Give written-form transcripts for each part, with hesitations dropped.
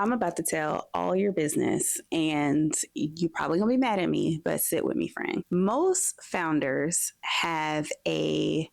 I'm about to tell all your business, and you're probably gonna be mad at me, but sit with me, friend. Most founders have a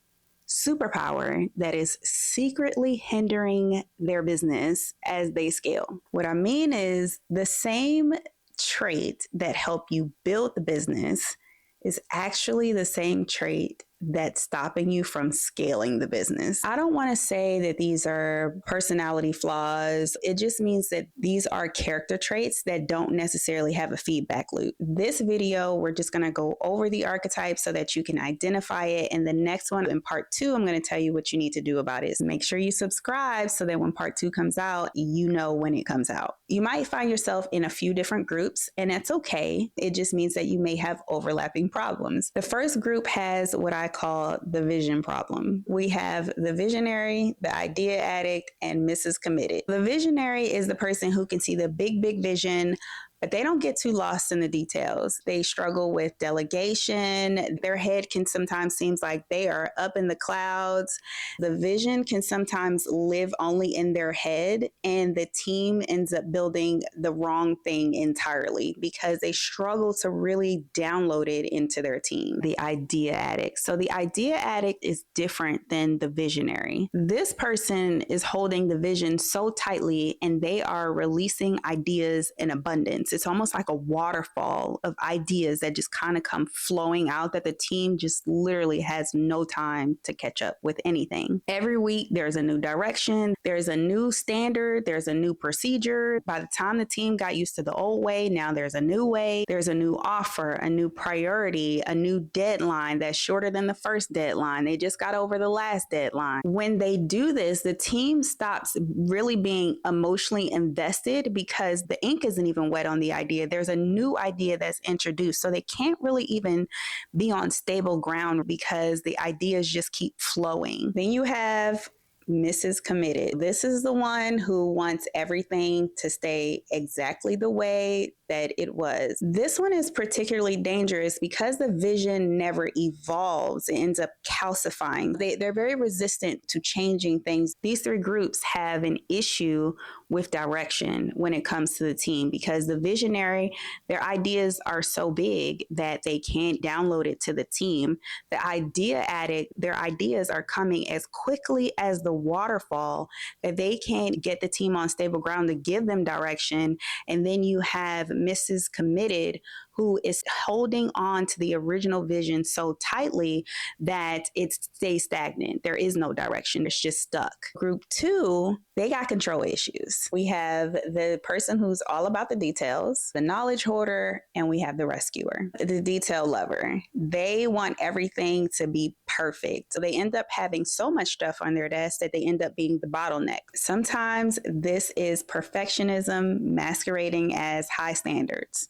superpower that is secretly hindering their business as they scale. What I mean is the same trait that help you build the business is actually the same trait that's stopping you from scaling the business. I don't want to say that these are personality flaws. It just means that these are character traits that don't necessarily have a feedback loop. This video, we're just going to go over the archetypes so that you can identify it. And the next one, in part 2, I'm going to tell you what you need to do about it. Make sure you subscribe so that when part 2 comes out, you know when it comes out. You might find yourself in a few different groups, and that's okay. It just means that you may have overlapping problems. The first group has what I call the vision problem. We have the visionary, the idea addict, and Mrs. Committed. The visionary is the person who can see the big vision, but they don't get too lost in the details. They struggle with delegation. Their head can sometimes seem like they are up in the clouds. The vision can sometimes live only in their head, and the team ends up building the wrong thing entirely because they struggle to really download it into their team. The idea addict. So the idea addict is different than the visionary. This person is holding the vision so tightly, and they are releasing ideas in abundance. It's almost like a waterfall of ideas that just kind of come flowing out that the team just literally has no time to catch up with anything. Every week, there's a new direction. There's a new standard. There's a new procedure. By the time the team got used to the old way, now there's a new way. There's a new offer, a new priority, a new deadline that's shorter than the first deadline. They just got over the last deadline. When they do this, the team stops really being emotionally invested because the ink isn't even wet on the idea. There's a new idea that's introduced. So they can't really even be on stable ground because the ideas just keep flowing. Then you have Mrs. Committed. This is the one who wants everything to stay exactly the way that it was. This one is particularly dangerous because the vision never evolves. It ends up calcifying. They're very resistant to changing things. These three groups have an issue with direction when it comes to the team because the visionary, their ideas are so big that they can't download it to the team. The idea addict, their ideas are coming as quickly as the waterfall that they can't get the team on stable ground to give them direction. And then you have Mrs. Committed, who is holding on to the original vision so tightly that it stays stagnant. There is no direction. It's just stuck. Group 2, they got control issues. We have the person who's all about the details, the knowledge hoarder, and we have the rescuer, the detail lover. They want everything to be perfect. So they end up having so much stuff on their desk that they end up being the bottleneck. Sometimes this is perfectionism masquerading as high standards.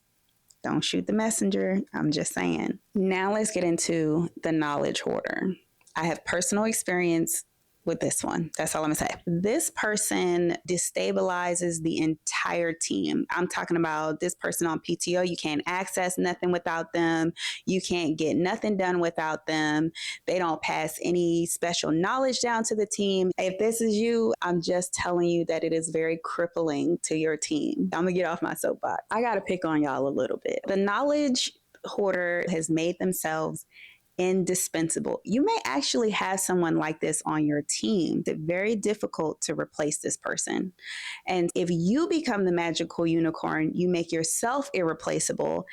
Don't shoot the messenger. I'm just saying. Now let's get into the knowledge hoarder. I have personal experience with this one. That's all I'm gonna say. This person destabilizes the entire team. I'm talking about this person on PTO. You can't access nothing without them. You can't get nothing done without them. They don't pass any special knowledge down to the team. If this is you, I'm just telling you that it is very crippling to your team. I'm gonna get off my soapbox. I gotta pick on y'all a little bit. The knowledge hoarder has made themselves indispensable. You may actually have someone like this on your team. It's very difficult to replace this person. And if you become the magical unicorn, you make yourself irreplaceable.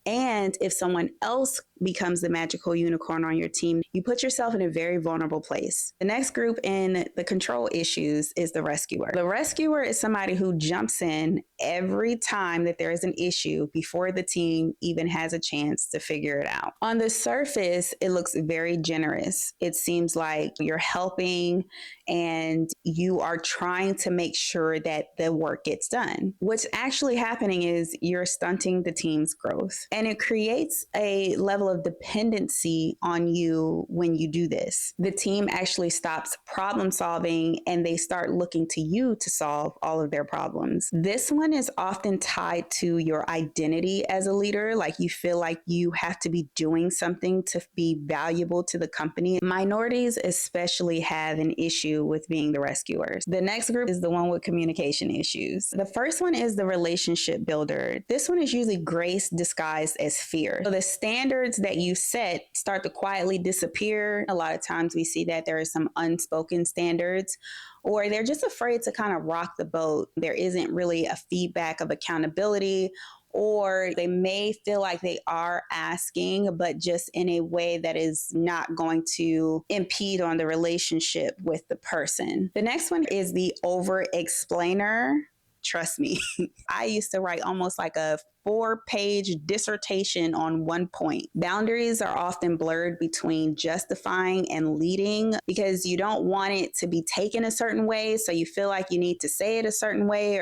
And if someone else becomes the magical unicorn on your team, you put yourself in a very vulnerable place. The next group in the control issues is the rescuer. The rescuer is somebody who jumps in every time that there is an issue before the team even has a chance to figure it out. On the surface, it looks very generous. It seems like you're helping and you are trying to make sure that the work gets done. What's actually happening is you're stunting the team's growth. And it creates a level feel of dependency on you when you do this. The team actually stops problem solving and they start looking to you to solve all of their problems. This one is often tied to your identity as a leader. Like you feel like you have to be doing something to be valuable to the company. Minorities especially have an issue with being the rescuers. The next group is the one with communication issues. The first one is the relationship builder. This one is usually grace disguised as fear. So the standards that you set start to quietly disappear. A lot of times we see that there are some unspoken standards, or they're just afraid to kind of rock the boat. There isn't really a feedback of accountability, or they may feel like they are asking, but just in a way that is not going to impede on the relationship with the person. The next one is the over explainer. Trust me, I used to write almost like a 4-page dissertation on one point. Boundaries are often blurred between justifying and leading because you don't want it to be taken a certain way. So you feel like you need to say it a certain way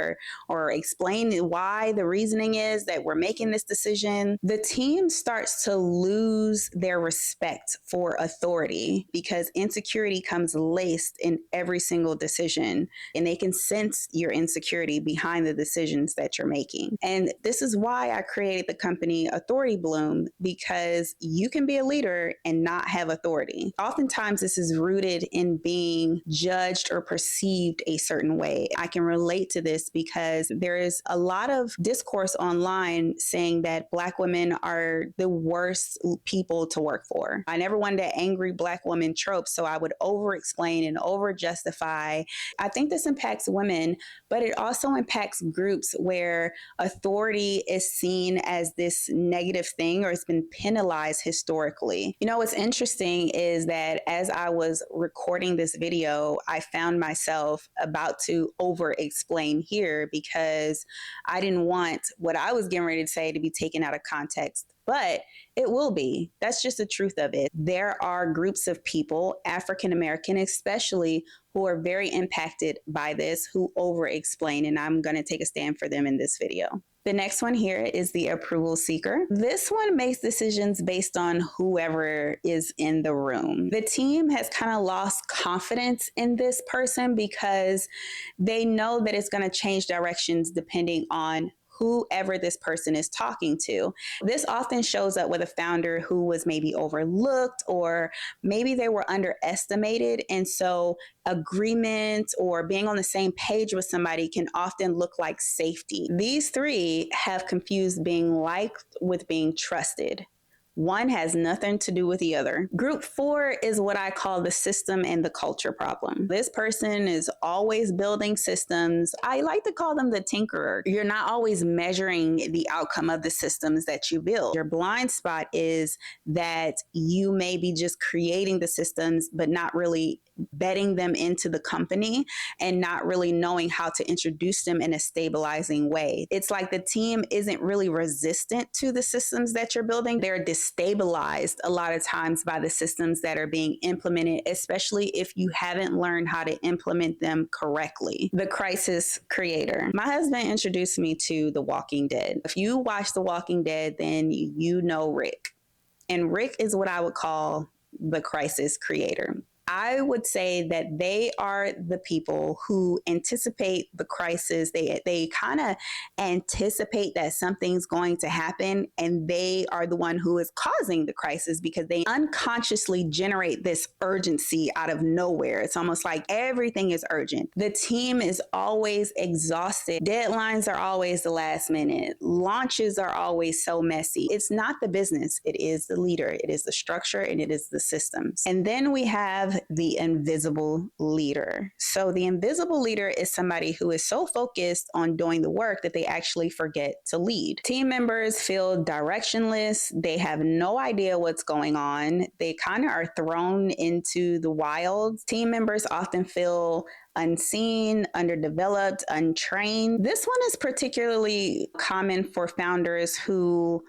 or explain why the reasoning is that we're making this decision. The team starts to lose their respect for authority because insecurity comes laced in every single decision, and they can sense your insecurity behind the decisions that you're making. And this is why I created the company Authority Bloom, because you can be a leader and not have authority. Oftentimes, this is rooted in being judged or perceived a certain way. I can relate to this because there is a lot of discourse online saying that Black women are the worst people to work for. I never wanted that angry Black woman trope, so I would over explain and over justify. I think this impacts women, but it also impacts groups where authority is seen as this negative thing or it's been penalized historically. You know, what's interesting is that as I was recording this video, I found myself about to over explain here because I didn't want what I was getting ready to say to be taken out of context. But it will be. That's just the truth of it. There are groups of people, African American especially, who are very impacted by this, who over explain, and I'm going to take a stand for them in this video. The next one here is the approval seeker. This one makes decisions based on whoever is in the room. The team has kind of lost confidence in this person because they know that it's going to change directions depending on whoever this person is talking to. This often shows up with a founder who was maybe overlooked, or maybe they were underestimated. And so agreement or being on the same page with somebody can often look like safety. These three have confused being liked with being trusted. One has nothing to do with the other. Group 4 is what I call the system and the culture problem. This person is always building systems. I like to call them the tinkerer. You're not always measuring the outcome of the systems that you build. Your blind spot is that you may be just creating the systems, but not really bedding them into the company and not really knowing how to introduce them in a stabilizing way. It's like the team isn't really resistant to the systems that you're building. They're destabilized a lot of times by the systems that are being implemented, especially if you haven't learned how to implement them correctly. The crisis creator. My husband introduced me to The Walking Dead. If you watch The Walking Dead, then you know Rick. And Rick is what I would call the crisis creator. I would say that they are the people who anticipate the crisis. They kind of anticipate that something's going to happen, and they are the one who is causing the crisis because they unconsciously generate this urgency out of nowhere. It's almost like everything is urgent. The team is always exhausted. Deadlines are always the last minute. Launches are always so messy. It's not the business. It is the leader. It is the structure, and it is the systems. And then we have the invisible leader. So the invisible leader is somebody who is so focused on doing the work that they actually forget to lead. Team members feel directionless. They have no idea what's going on. They kind of are thrown into the wild. Team members often feel unseen, underdeveloped, untrained. This one is particularly common for founders who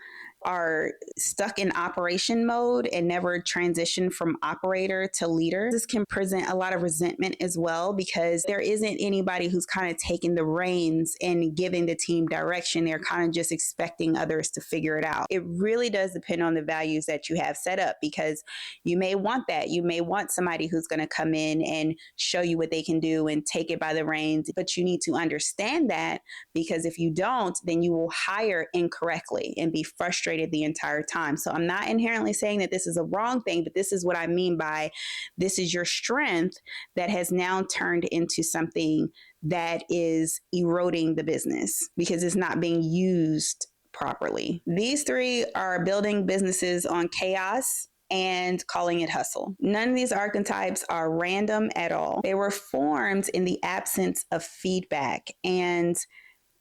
are stuck in operation mode and never transition from operator to leader. This can present a lot of resentment as well because there isn't anybody who's kind of taking the reins and giving the team direction. They're kind of just expecting others to figure it out. It really does depend on the values that you have set up, because you may want that. You may want somebody who's going to come in and show you what they can do and take it by the reins, but you need to understand that, because if you don't, then you will hire incorrectly and be frustrated the entire time. So I'm not inherently saying that this is a wrong thing, but this is what I mean by this is your strength that has now turned into something that is eroding the business because it's not being used properly. These three are building businesses on chaos and calling it hustle. None of these archetypes are random at all. They were formed in the absence of feedback, and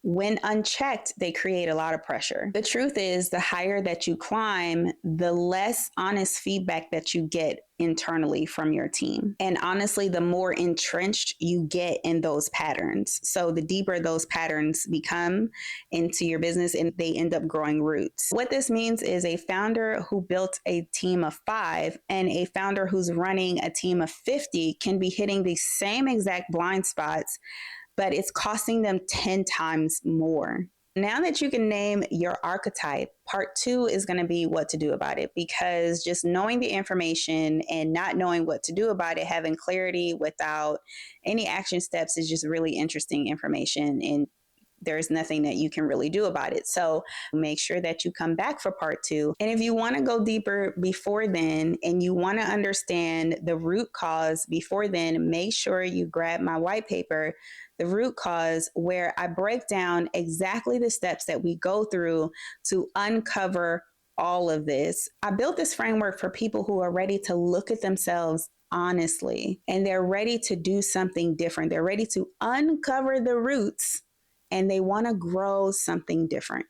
when unchecked, they create a lot of pressure. The truth is, the higher that you climb, the less honest feedback that you get internally from your team. And honestly, the more entrenched you get in those patterns. So the deeper those patterns become into your business, and they end up growing roots. What this means is a founder who built a team of 5 and a founder who's running a team of 50 can be hitting the same exact blind spots, but it's costing them 10 times more. Now that you can name your archetype, part 2 is going to be what to do about it, because just knowing the information and not knowing what to do about it, having clarity without any action steps, is just really interesting information, and there's nothing that you can really do about it. So make sure that you come back for part 2. And if you want to go deeper before then, and you want to understand the root cause before then, make sure you grab my white paper, The Root Cause, where I break down exactly the steps that we go through to uncover all of this. I built this framework for people who are ready to look at themselves honestly, and they're ready to do something different. They're ready to uncover the roots, and they want to grow something different.